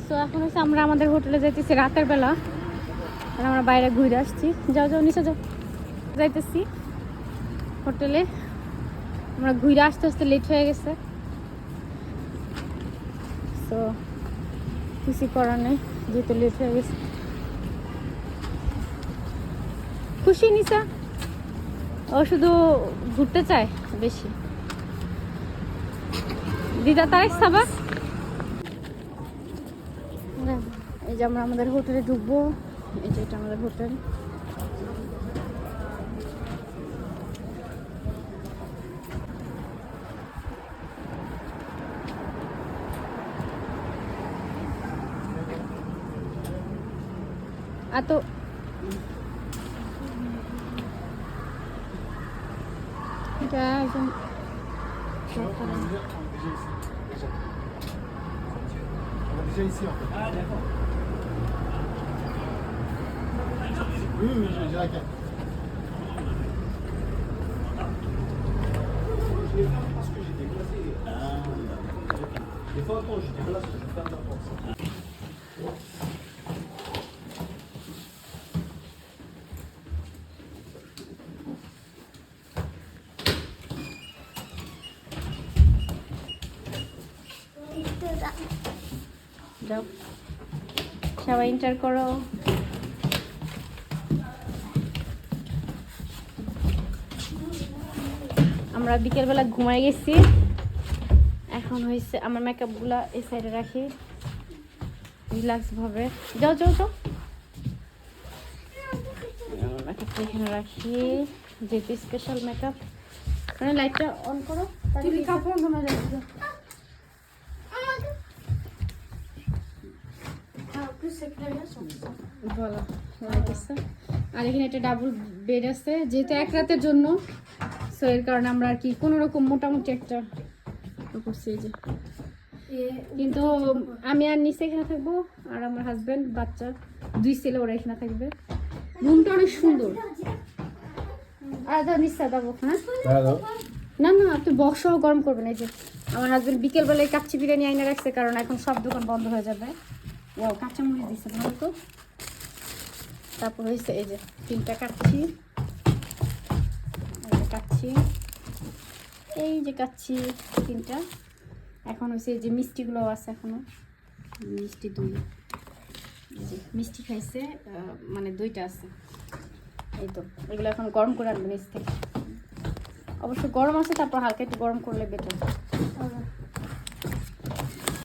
তো এখন হচ্ছে আমরা আমাদের হোটেলে যাইতেছি রাতের বেলা, আর আমরা বাইরে ঘুরে আসছি। যাও যাও নিচে যাও, যাইতেছি হোটেলে। আমরা ঘুরে আসতে আসতে লেট হয়ে গেছে, তো কিছু করার নেই, যেহেতু লেট হয়ে গেছে। খুশি নিসা? ও শুধু ঘুরতে চায় বেশি। দিদা তারেক সাবা, এই যে আমরা আমাদের হোটেলে ঢুকবো। এই যে এটা আমাদের হোটেল। তো এটা একদম déjà ici en fait. Ah d'accord. Oui, oui, j'ai la carte. Je l'ai fermé parce que j'étais glacé. Des fois, quand j'étais glacé, je ferme la porte. যাও সবাই এন্টার করো। আমরা বিকেলবেলা ঘুমাই গেছি, এখন হয়েছে আমার মেকআপগুলো এই সাইডে রাখি রিল্যাক্স ভাবে। যাও যাও যাও, মেকআপটা এখানে রাখি, যেহেতু স্পেশাল মেকআপ। মানে লাইটটা অন করো, কাপড় ঘুমে যাচ্ছে। আর এখানে একটা ডাবল বেড আছে, যেহেতু এক রাতের জন্য, সো এর কারণে আমরা আর কি কোনো রকম মোটামুটি একটা করছি। এই যে কিন্তু আমি আর নিচে এখানে থাকবো, আর আমার হাজবেন্ড, বাচ্চা, 2 ছেলে, ওরা এখানে থাকবে। রুমটা অনেক সুন্দর। আর দাও নিচে দেবো। হ্যাঁ না না, আপনি বক্স সহ গরম করবেন। এই যে আমার হাজবেন্ড বিকেলবেলায় কাচ্চি বিরিয়ানি আইনে রাখছে, কারণ এখন সব দোকান বন্ধ হয়ে যাবে। ও কাঁচামরিচ দিচ্ছে ভালো তো। তারপর হয়েছে এই যে 3টা কাচ্চি, এই যে কাচ্চি 3টা। এখন হয়েছে এই যে মিষ্টিগুলো আছে, এখনো মিষ্টি 2, মিষ্টি খাইছে, মানে 2টা আছে। এই তো এগুলো এখন গরম করে আনবে নিচ থেকে। অবশ্য গরম আছে, তারপর হালকা একটু গরম করলে বেটার।